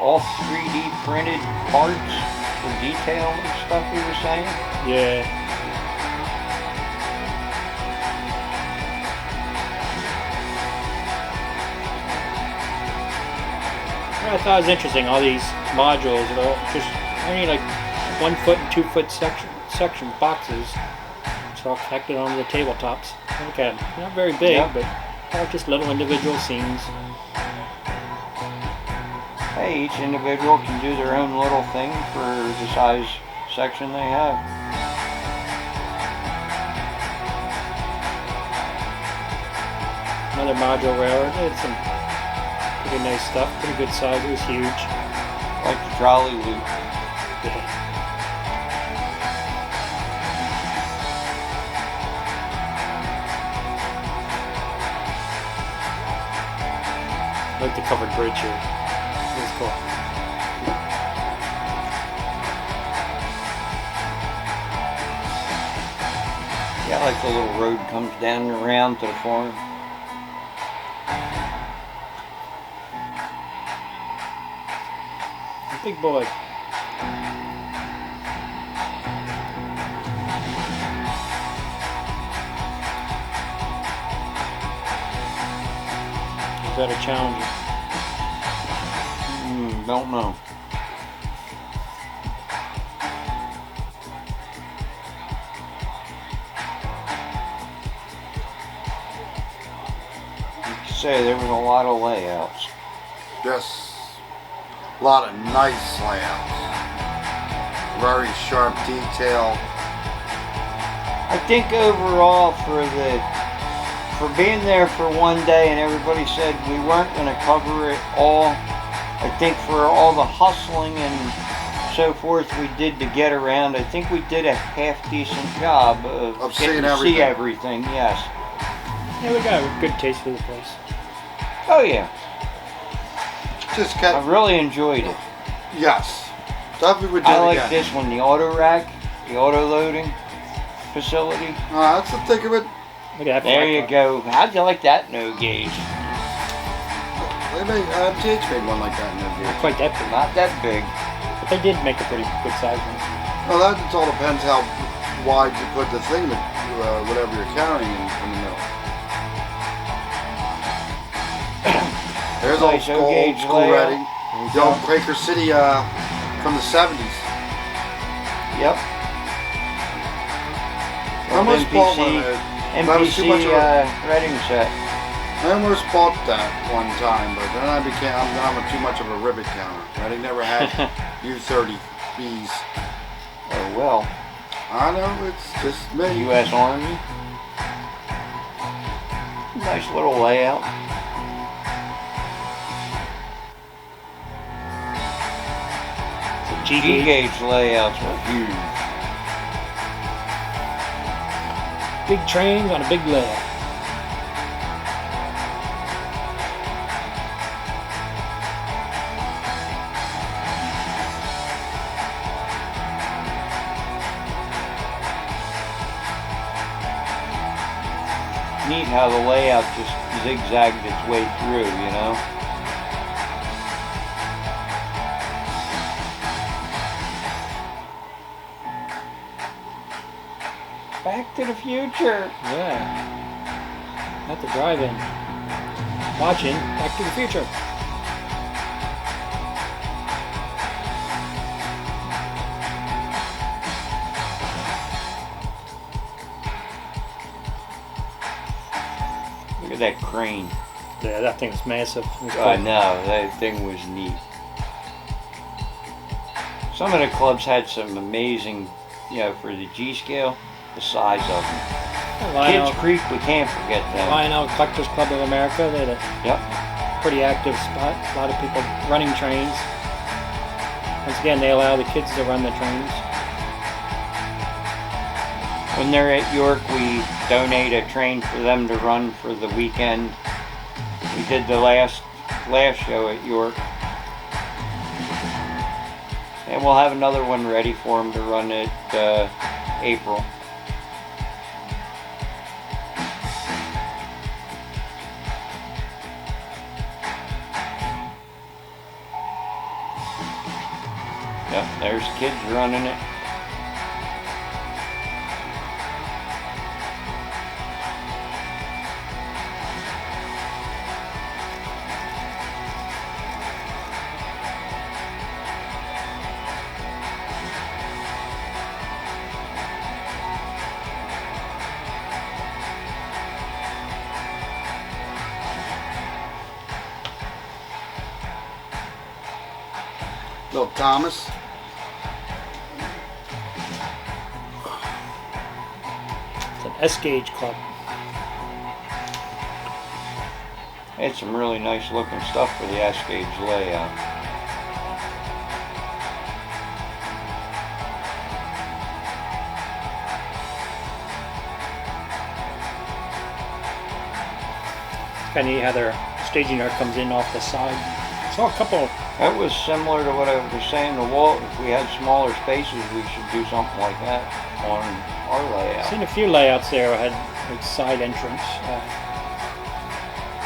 all 3D printed parts for detail and stuff you were saying? Yeah. I thought it was interesting. All these modules are all just only like 1 foot and 2 foot section boxes. It's all connected onto the tabletops. Look at them. Not very big, Yeah. but all just little individual scenes. Hey, each individual can do their own little thing for the size section they have. Another module railroad. They had some pretty nice stuff. Pretty good size. It was huge. Like the trolley loop. Yeah. I like the covered bridge here. It was cool. Yeah, like the little road comes down and around to the farm. Big boy. Is that a challenge? Don't know. You could say there was a lot of layouts. Yes. A lot of nice layouts. Very sharp detail. I think overall for being there for one day and everybody said we weren't going to cover it all, I think for all the hustling and so forth we did to get around, I think we did a half decent job of seeing getting to everything. see everything, yes. Yeah, we got a good taste for the place. Oh yeah, Just I kept, really enjoyed it. yes. Definitely would do I it like again. this one, the auto rack, the auto loading facility. That's the thick of it. Look at that. There black you one. go. How'd you like that no gauge? They made, MTH made one like that in their Not vehicle. quite that big, Not that big. but they did make a pretty good size one. Well, that just all depends how wide you put the thing, whatever you're carrying in the middle. There's Nice old O-gauge school layout. ready. The old Quaker City from the 70s. Yep. I almost bought one. That was too much of a, threading set. I almost bought that one time, but then I'm too much of a rivet counter. I never had U-30Bs. Oh well. I know, it's just me. U.S. Army. Nice little layout. It's a G gauge. G-gauge layouts were huge. Big trains on a big layout. Neat how the layout just zigzagged its way through, you know? Back to the Future. Yeah. Not the drive-in. Watching Back to the Future. Look at that crane. Yeah, that thing's massive. It was I cool. know, that thing was neat. Some of the clubs had some amazing, you know, for the G scale, the size of them. Lionel, Kids Creek, we can't forget them. Lionel Collectors Club of America. They had a Yep. pretty active spot. A lot of people running trains. Once again, they allow the kids to run the trains. When they're at York, we donate a train for them to run for the weekend. We did the last show at York. And we'll have another one ready for them to run at April. Yep, there's kids running it. Little Thomas. It's an S-gauge club. It's some really nice looking stuff for the S-gauge layout. It's kind of neat how their staging yard comes in off the side. Saw a couple. That was similar to what I was saying to Walt. If we had smaller spaces, we should do something like that on our layout. Seen a few layouts there that had like side entrance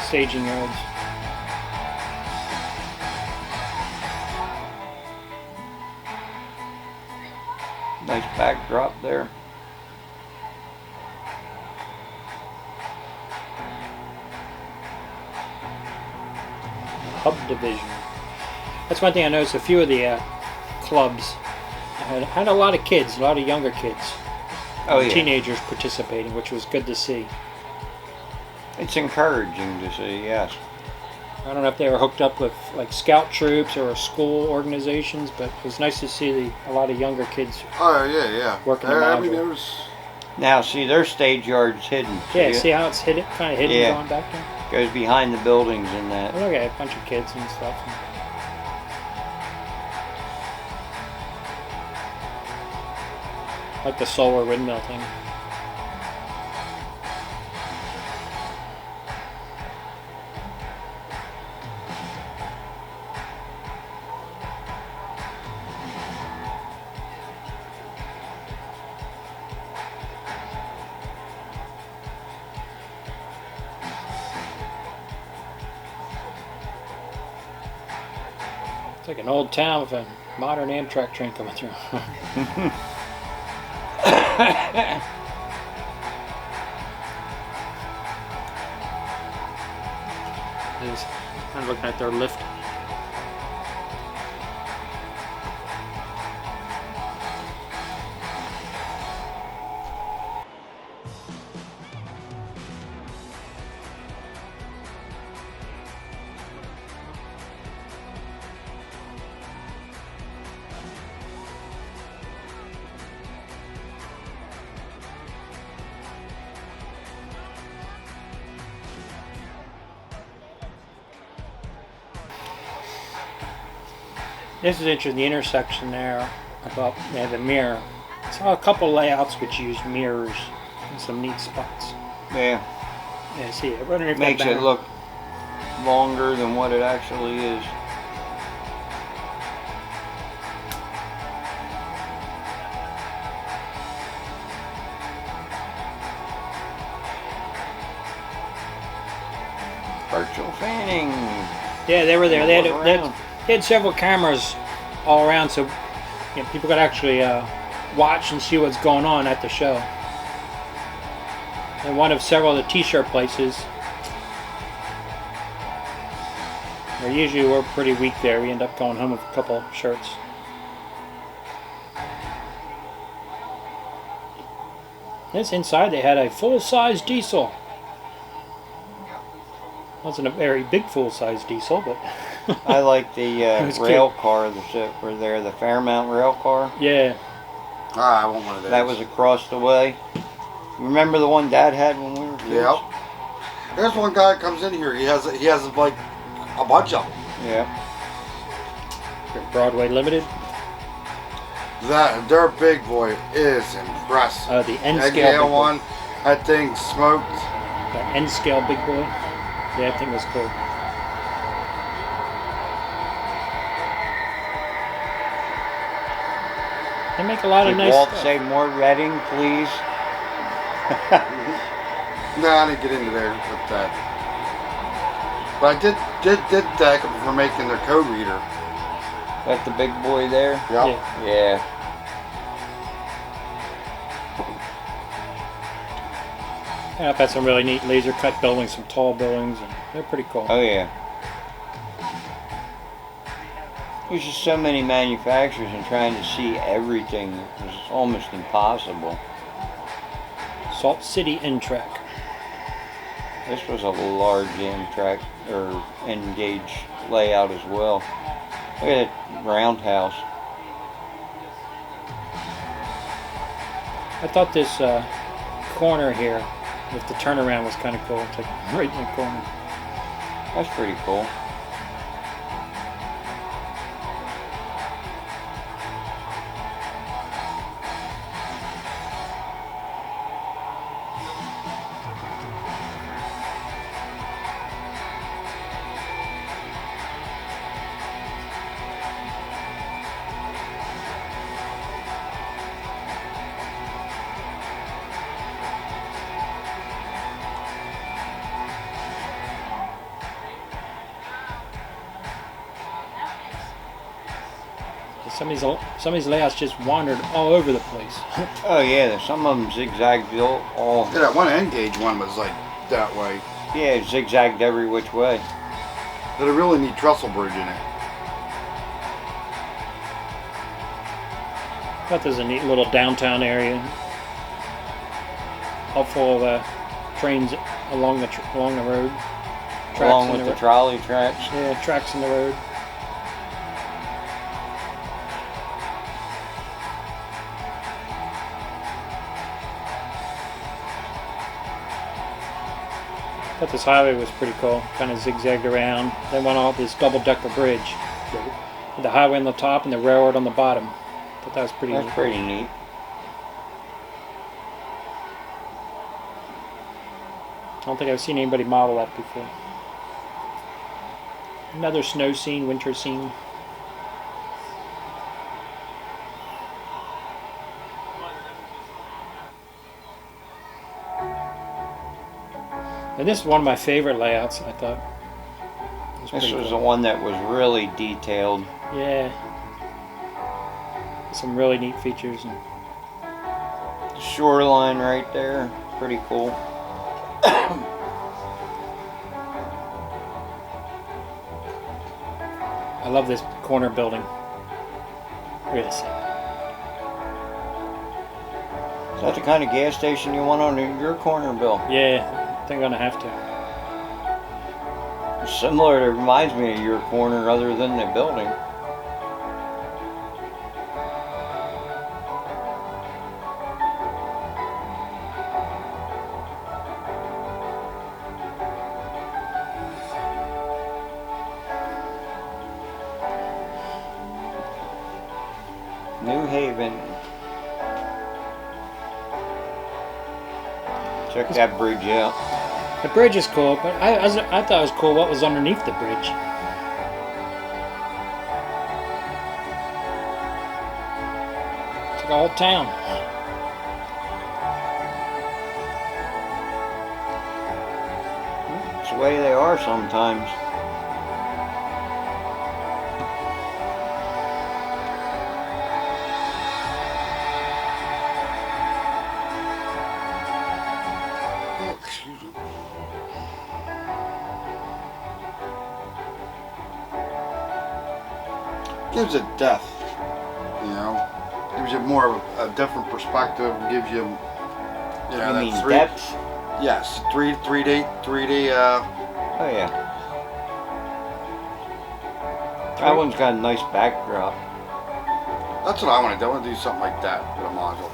staging yards. Nice backdrop there. Hub division. That's one thing I noticed. A few of the clubs had a lot of kids, a lot of younger kids, teenagers participating, which was good to see. It's encouraging to see, yes. I don't know if they were hooked up with like scout troops or school organizations, but it was nice to see a lot of younger kids. Oh yeah. Working the I mean, module. there was. Now see, their stage yard's hidden. Yeah, see how it's hidden, kind of hidden Yeah. going back there? Goes behind the buildings and that. Oh, look at a bunch of kids and stuff. Like the solar windmill thing. It's like an old town with a modern Amtrak train coming through. It's kind of looking at their lift. This is interesting, the intersection there above the mirror. I saw a couple layouts which use mirrors in some neat spots. Yeah. Yeah, see it. Wondering if Makes that it look longer than what it actually is. Virtual fanning. Yeah, they were there. They Walk had around. they had several cameras all around, so people could actually watch and see what's going on at the show. And one of several of the t-shirt places. Usually we're pretty weak there. We end up going home with a couple shirts. This inside they had a full-size diesel. Wasn't a very big full-size diesel, but I like the was rail car that were there, the Fairmount rail car. yeah. I want one of those. That was across the way. Remember the one Dad had when we were kids? Yep. There's one guy that comes in here. He has like a bunch of them. Yeah. Broadway Limited. Their big boy is impressive. The N Egg scale big Yale boy. one, that thing smoked. The N scale big boy. Yeah, that thing was cool. They make a lot of Did nice Walt stuff. say more Reading, please? No, I didn't get into there with that. But I did thank them for making their code reader. Got the big boy there? Yep. Yeah. And I've had some really neat laser cut buildings, some tall buildings, and they're pretty cool. Oh yeah. There's just so many manufacturers and trying to see everything is almost impossible. Salt City N-Track. This was a large Amtrak or N-gauge layout as well. Look at that roundhouse. I thought this corner here with the turnaround was kind of cool. It's like right in the corner. That's pretty cool. Some of these layouts just wandered all over the place. Oh yeah, some of them zigzagged all. Yeah, that one N-gauge one was like that way. Yeah, it zigzagged every which way. Did it really need trestle bridge in it? I thought there's a neat little downtown area, all full of trains along the road. Tracks Along in with the ro- trolley tracks. Yeah, tracks in the road. I thought this highway was pretty cool. Kind of zigzagged around. Then went off this double-decker bridge. With the highway on the top and the railroad on the bottom. I thought that was pretty That's neat. pretty neat. I don't think I've seen anybody model that before. Another snow scene, winter scene. And this is one of my favorite layouts, I thought. This was the one that was really detailed. Yeah. Some really neat features. And The shoreline right there, pretty cool. I love this corner building. Look at this. Is that the kind of gas station you want on your corner, Bill? Yeah, I think I'm gonna have to. Similar, it reminds me of your corner other than the building. New Haven. Check that bridge out. The bridge is cool, but I thought it was cool what was underneath the bridge. It's like a whole town. It's the way they are sometimes. Gives it depth, you know. Gives you more of a different perspective. Gives you, you know, You that mean three. depth? Yes, 3D. Oh yeah. That one's got a nice backdrop. That's what I want to do. I want to do something like that with a module.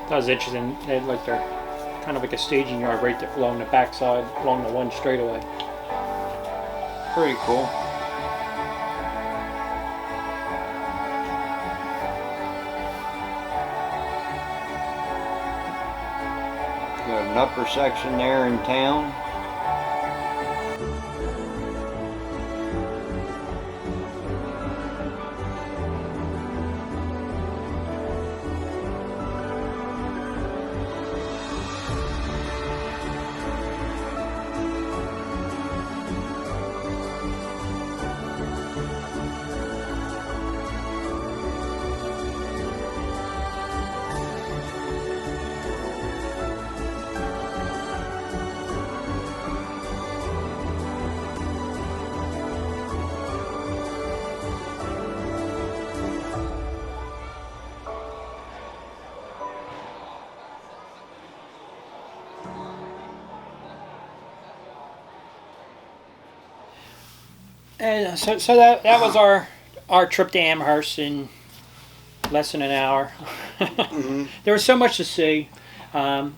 That was interesting. They had like their kind of like a staging yard right there along the backside, along the one straightaway. Pretty cool. Got an upper section there in town. And so that was our trip to Amherst in less than an hour. There was so much to see. I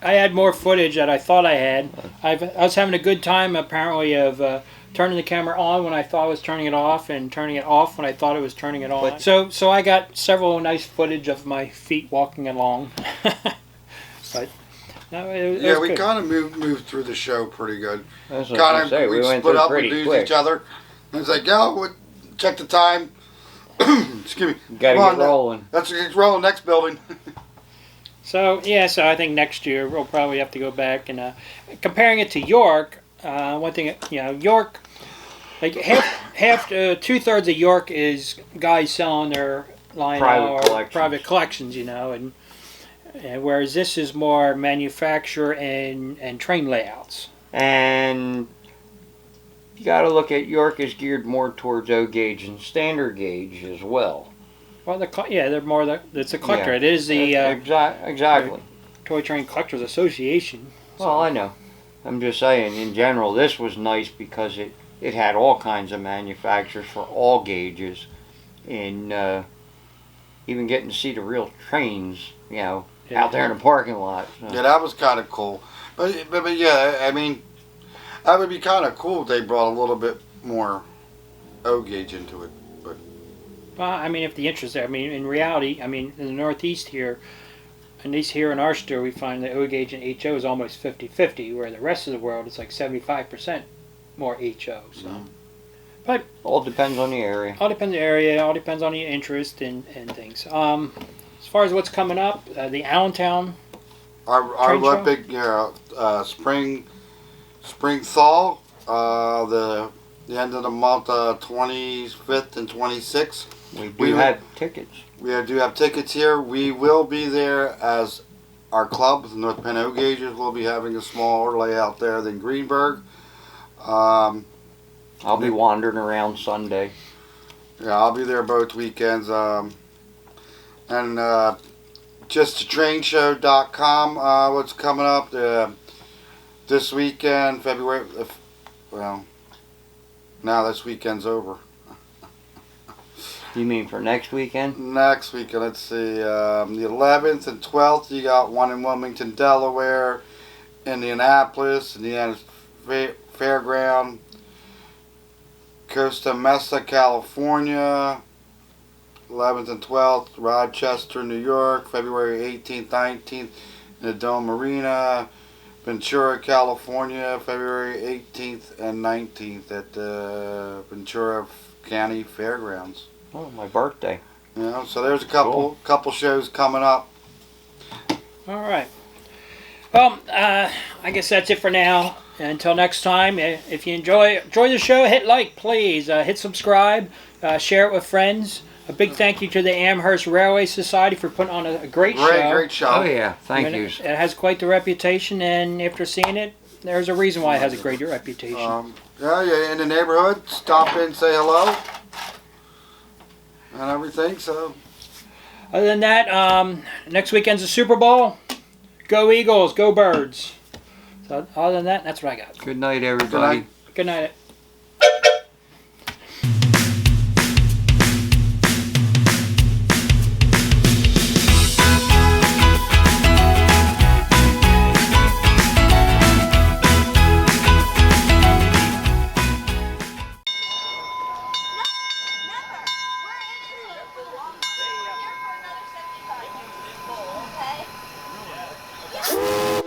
had more footage that I thought I had. I was having a good time apparently of turning the camera on when I thought I was turning it off, and turning it off when I thought I was turning it on. So I got several nice footage of my feet walking along. But no, it was we good. kind of moved through the show pretty good. That's what I was gonna say. We went split through up pretty and used quick. each other. And it's like, check the time. Excuse me. Gotta Come get on, rolling. It's rolling. Next building. So yeah, so I think next year we'll probably have to go back and comparing it to York. One thing, York, like half 2/3 of York is guys selling their Lionel private collections, and whereas this is more manufacturer and train layouts. And you got to look at York is geared more towards O gauge and standard gauge as well. Well, they're more it's a collector. Yeah. It is the exactly Toy Train Collectors Association. So. Well, I know. I'm just saying, in general, this was nice because it had all kinds of manufacturers for all gauges, and even getting to see the real trains, out there in the parking lot. So. Yeah, that was kind of cool. But yeah, I mean, that would be kind of cool if they brought a little bit more O gauge into it. But well, I mean, if the interest there, I mean, in reality, I mean, in the Northeast here. At least here in our store, we find that O gauge and HO is almost 50-50, where the rest of the world it's like 75% more HO. So, but all depends on the area. All depends on the area. All depends on the interest and things. As far as what's coming up, the Allentown. Our big spring thaw. The end of the month, 25th and 26th. We have tickets. We do have tickets here. We will be there as our club, the North Penn O Gauges, will be having a smaller layout there than Greenberg. I'll be wandering around Sunday. Yeah, I'll be there both weekends. And just trainshow.com, what's coming up this weekend, February. Well, now this weekend's over. You mean for next weekend? Next weekend, let's see. The 11th and 12th, you got one in Wilmington, Delaware, Indianapolis, Indiana Fairground, Costa Mesa, California. 11th and 12th, Rochester, New York, February 18th, 19th, in the Dome Arena. Ventura, California, February 18th and 19th at the Ventura County Fairgrounds. Oh, my birthday. So there's a couple shows coming up. All right. Well, I guess that's it for now. Until next time, if you enjoy the show, hit like, please. Hit subscribe. Share it with friends. A big thank you to the Amherst Railway Society for putting on a great show. Great show. Oh, yeah. Thank you. It has quite the reputation, and after seeing it, there's a reason why it has a great reputation. Yeah, in the neighborhood, stop in, say hello, and everything. So, other than that, next weekend's the Super Bowl. Go Eagles, go Birds. So other than that, that's what I got. Good night, everybody. Good night. Okay.